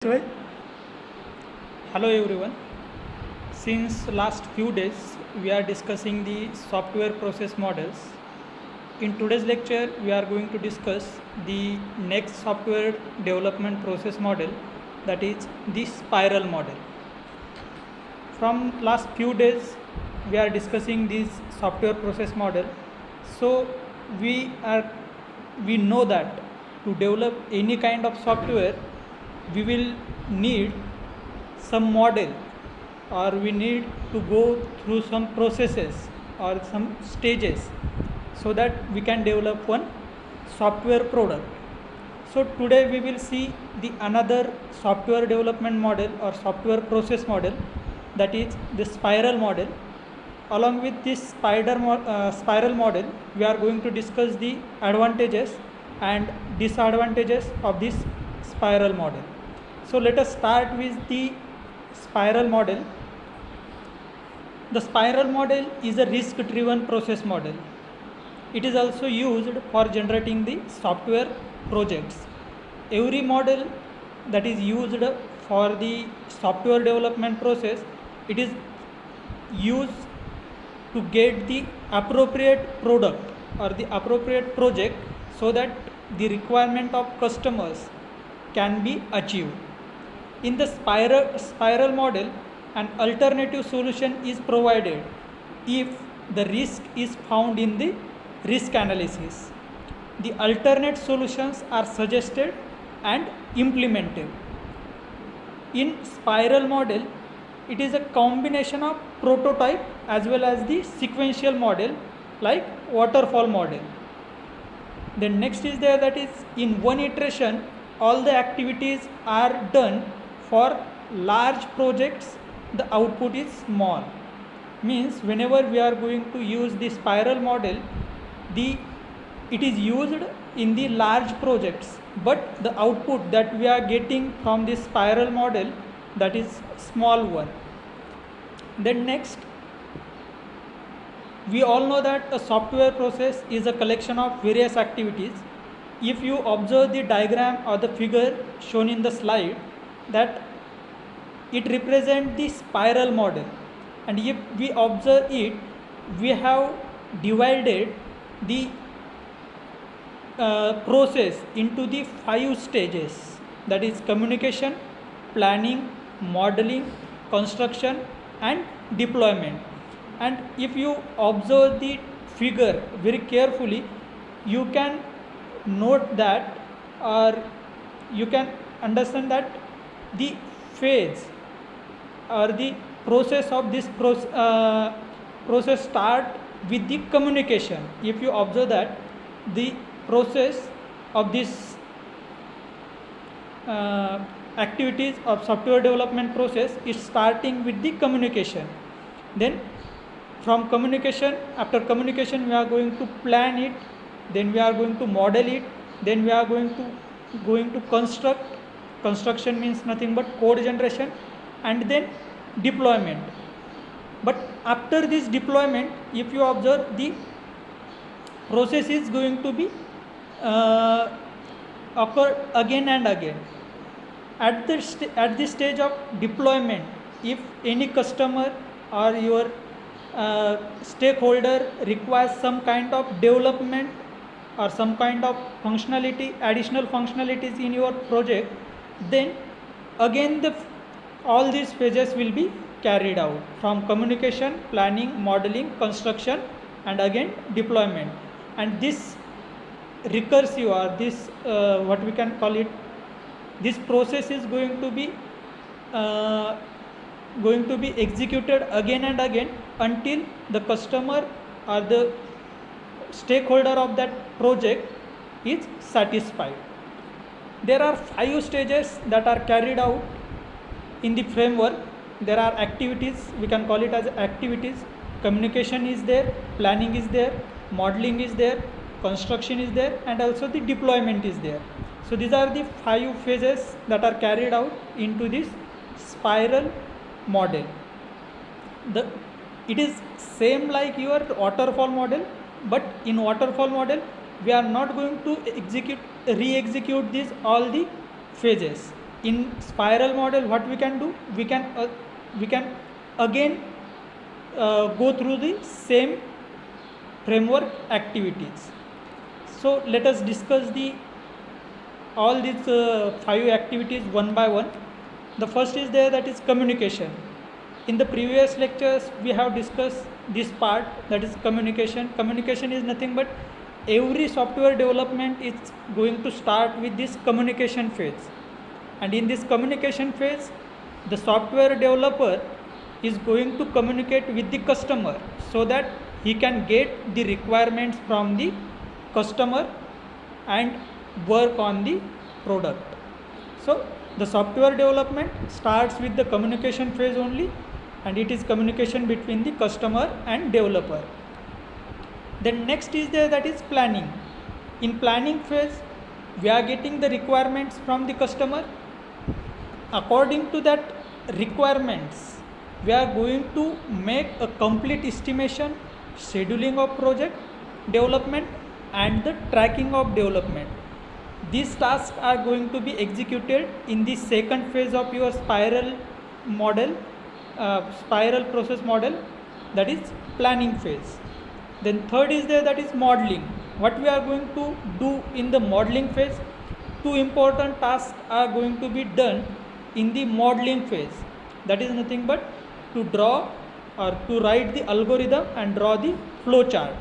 Right. Hello everyone. Since last few days we are discussing the software process models. In today's lecture we are going to discuss the next software development process model, that is the spiral model. From last few days we are discussing this software process model. So we know that to develop any kind of software we will need some model, or we need to go through some processes or some stages so that we can develop one software product. So today we will see the another software development model or software process model, that is the spiral model. Along with this spiral model we are going to discuss the advantages and disadvantages of this spiral model. So let us start with the spiral model. The spiral model is a risk driven process model. It is also used for generating the software projects. Every model that is used for the software development process, it is used to get the appropriate product or the appropriate project so that the requirement of customers can be achieved. In the spiral model, an alternative solution is provided if the risk is found in the risk analysis. The alternate solutions are suggested and implemented. In spiral model, it is a combination of prototype as well as the sequential model like waterfall model. Then next is there, that is in one iteration all the activities are done. For large projects the output is small. Means whenever we are going to use the spiral model, it is used in the large projects, but the output that we are getting from this spiral model, that is small one. Then next, we all know that a software process is a collection of various activities. If you observe the diagram or the figure shown in the slide, that it represents the spiral model, and if we observe it, we have divided the process into the 5 stages, that is communication, planning, modeling, construction and deployment. And if you observe the figure very carefully, you can note that, or you can understand that the phase or the process of this process start with the communication. If you observe that the process of this activities of software development process is starting with the communication. Then from communication, after communication we are going to plan it, then we are going to model it, then we are going to construct. Construction means nothing but code generation, and then deployment. But after this deployment, if you observe, the process is going to be occur again and again. At this stage of deployment, if any customer or your stakeholder requires some kind of development or some kind of functionality, additional functionalities in your project, then again all these phases will be carried out, from communication, planning, modeling, construction and again deployment. And this recursive, or this what we can call it, this process is going to be executed again and again until the customer or the stakeholder of that project is satisfied. There are 5 stages that are carried out in the framework. There are activities, we can call it as activities. Communication is there, planning is there, modeling is there, construction is there, and also the deployment is there. So these are the 5 phases that are carried out into this spiral model. It is same like your waterfall model, but in waterfall model we are not going to re-execute these all the phases. In spiral model, what we can do, we can again go through the same framework activities. So let us discuss all these 5 activities one by one. The first is there, that is communication. In the previous lectures we have discussed this part, that is communication. Communication is nothing but every software development is going to start with this communication phase, and in this communication phase the software developer is going to communicate with the customer so that he can get the requirements from the customer and work on the product. So the software development starts with the communication phase only, and it is communication between the customer and developer. Then next is there, that is planning. In planning phase we are getting the requirements from the customer. According to that requirements we are going to make a complete estimation, scheduling of project development and the tracking of development. These tasks are going to be executed in the second phase of your spiral model, spiral process model, that is planning phase. Then third is there, that is modeling. What we are going to do in the modeling phase, 2 important tasks are going to be done in the modeling phase. That is nothing but to draw or to write the algorithm and draw the flow chart.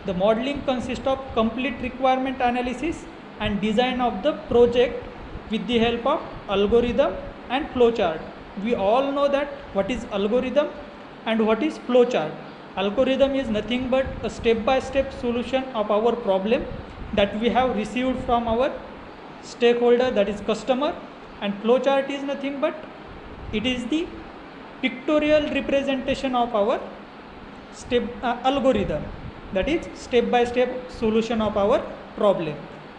The modeling consists of complete requirement analysis and design of the project with the help of algorithm and flow chart. We all know that what is algorithm and what is flow chart. Algorithm is nothing but a step-by-step solution of our problem that we have received from our stakeholder, that is customer, and flow chart is nothing but it is the pictorial representation of our algorithm, that is step-by-step solution of our problem.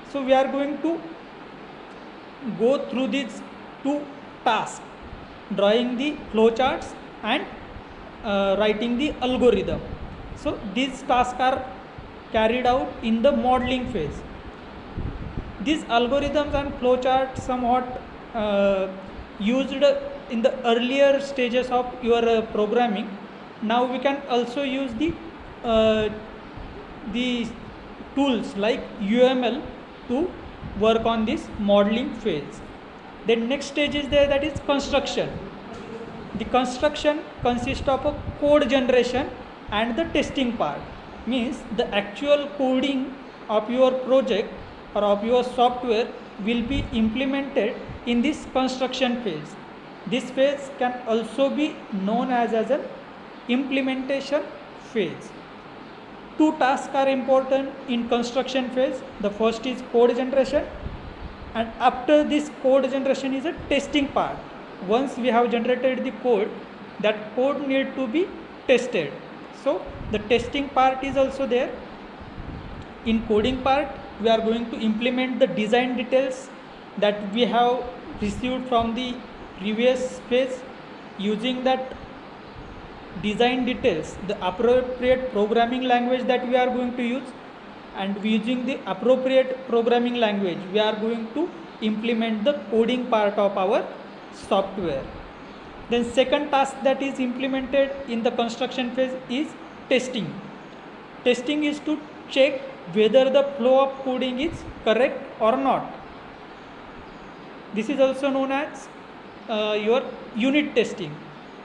So we are going to go through these 2 tasks, drawing the flow charts and writing the algorithm. So these tasks are carried out in the modeling phase. These algorithms and flow charts somewhat used in the earlier stages of your programming. Now we can also use the tools like UML to work on this modeling phase. Then next stage is there, that is construction. The construction consists of a code generation and the testing part. Means the actual coding of your project or of your software will be implemented in this construction phase. This phase can also be known as an implementation phase. 2 tasks are important in construction phase. The first is code generation, and after this code generation is a testing part. Once we have generated the code, that code need to be tested. So the testing part is also there. In coding part we are going to implement the design details that we have received from the previous phase. Using that design details, the appropriate programming language that we are going to use, and using the appropriate programming language we are going to implement the coding part of our software. Then second task that is implemented in the construction phase is testing. Testing is to check whether the flow of coding is correct or not. This is also known as your unit testing.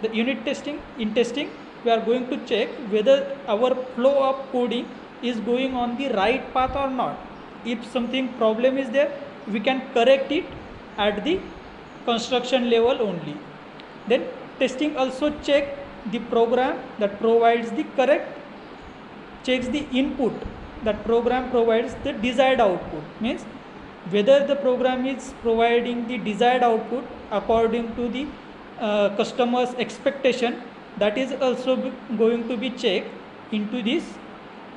The unit testing, in testing we are going to check whether our flow of coding is going on the right path or not. If something problem is there, we can correct it at the construction level only. Then testing also check the program that provides the correct, checks the input that program provides the desired output. Means whether the program is providing the desired output according to the customer's expectation, that is also going to be checked into this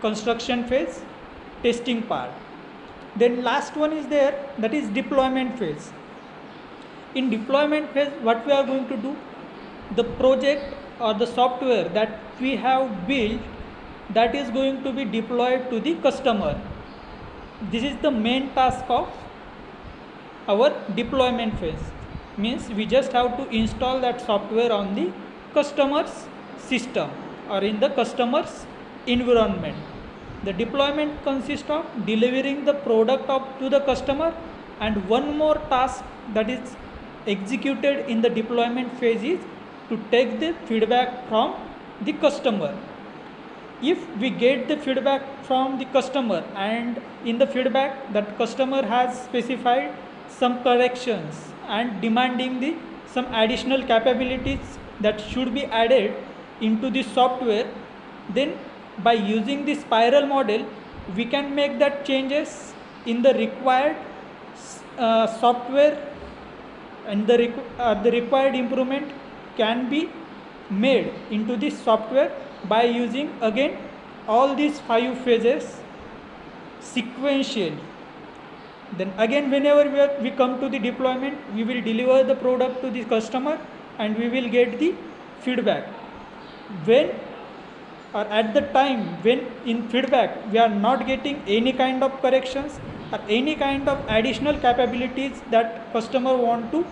construction phase testing part. Then last one is there, that is deployment phase. In deployment phase what we are going to do, the project or the software that we have built, that is going to be deployed to the customer. This is the main task of our deployment phase. means we just have to install that software on the customer's system or in the customer's environment. The deployment consists of delivering the product to the customer, and one more task that is executed in the deployment phase is to take the feedback from the customer. If we get the feedback from the customer and in the feedback that customer has specified some corrections and demanding some additional capabilities that should be added into the software, then by using the spiral model we can make that changes in the required software, and the required improvement can be made into this software by using again all these 5 phases sequentially. Then again, whenever we come to the deployment, we will deliver the product to the customer and we will get the feedback. When or at the time when in feedback we are not getting any kind of corrections or any kind of additional capabilities that customer want to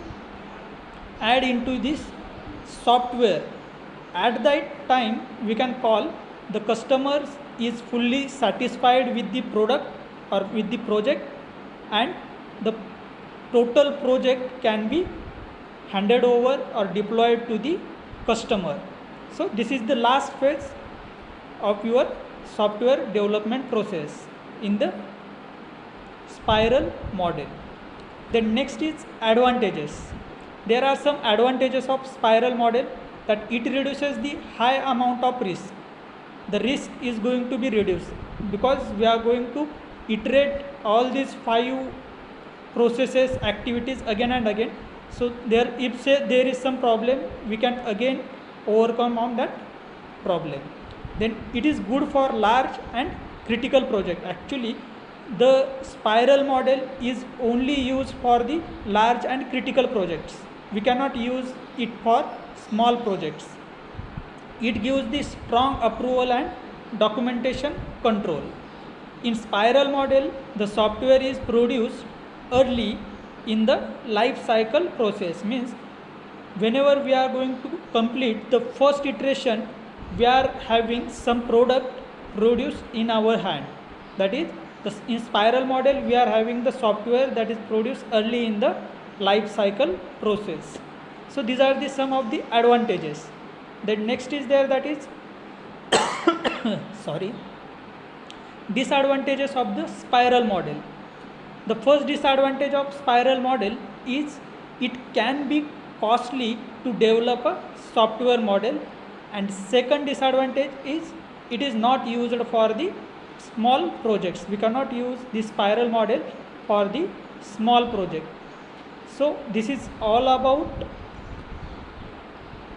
add into this software, at that time we can call the customer is fully satisfied with the product or with the project, and the total project can be handed over or deployed to the customer. So this is the last phase of your software development process in the spiral model. Then next is advantages. There are some advantages of spiral model, that it reduces the high amount of risk. The risk is going to be reduced because we are going to iterate all these 5 processes, activities again and again. So if say there is some problem, we can again overcome on that problem. Then it is good for large and critical project. Actually, the spiral model is only used for the large and critical projects. We cannot use it for small projects. It gives the strong approval and documentation control. In spiral model, the software is produced early in the life cycle process, means whenever we are going to complete the first iteration, we are having some product produced in our hand. That is, in spiral model we are having the software that is produced early in the life cycle process. So these are the some of the advantages. Then next is there, that is disadvantages of the spiral model. The first disadvantage of spiral model is it can be costly to develop a software model, and second disadvantage is it is not used for the small projects. We cannot use the spiral model for the small project. So this is all about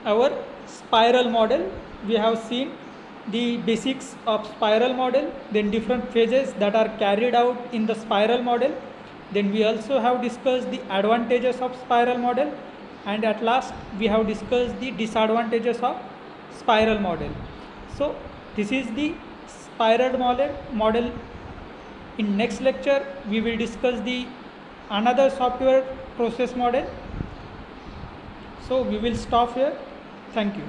our spiral model. We have seen the basics of spiral model, then different phases that are carried out in the spiral model. Then we also have discussed the advantages of spiral model, and at last we have discussed the disadvantages of spiral model. So this is the spiral model. In next lecture we will discuss the another software process model. So we will stop here. Thank you.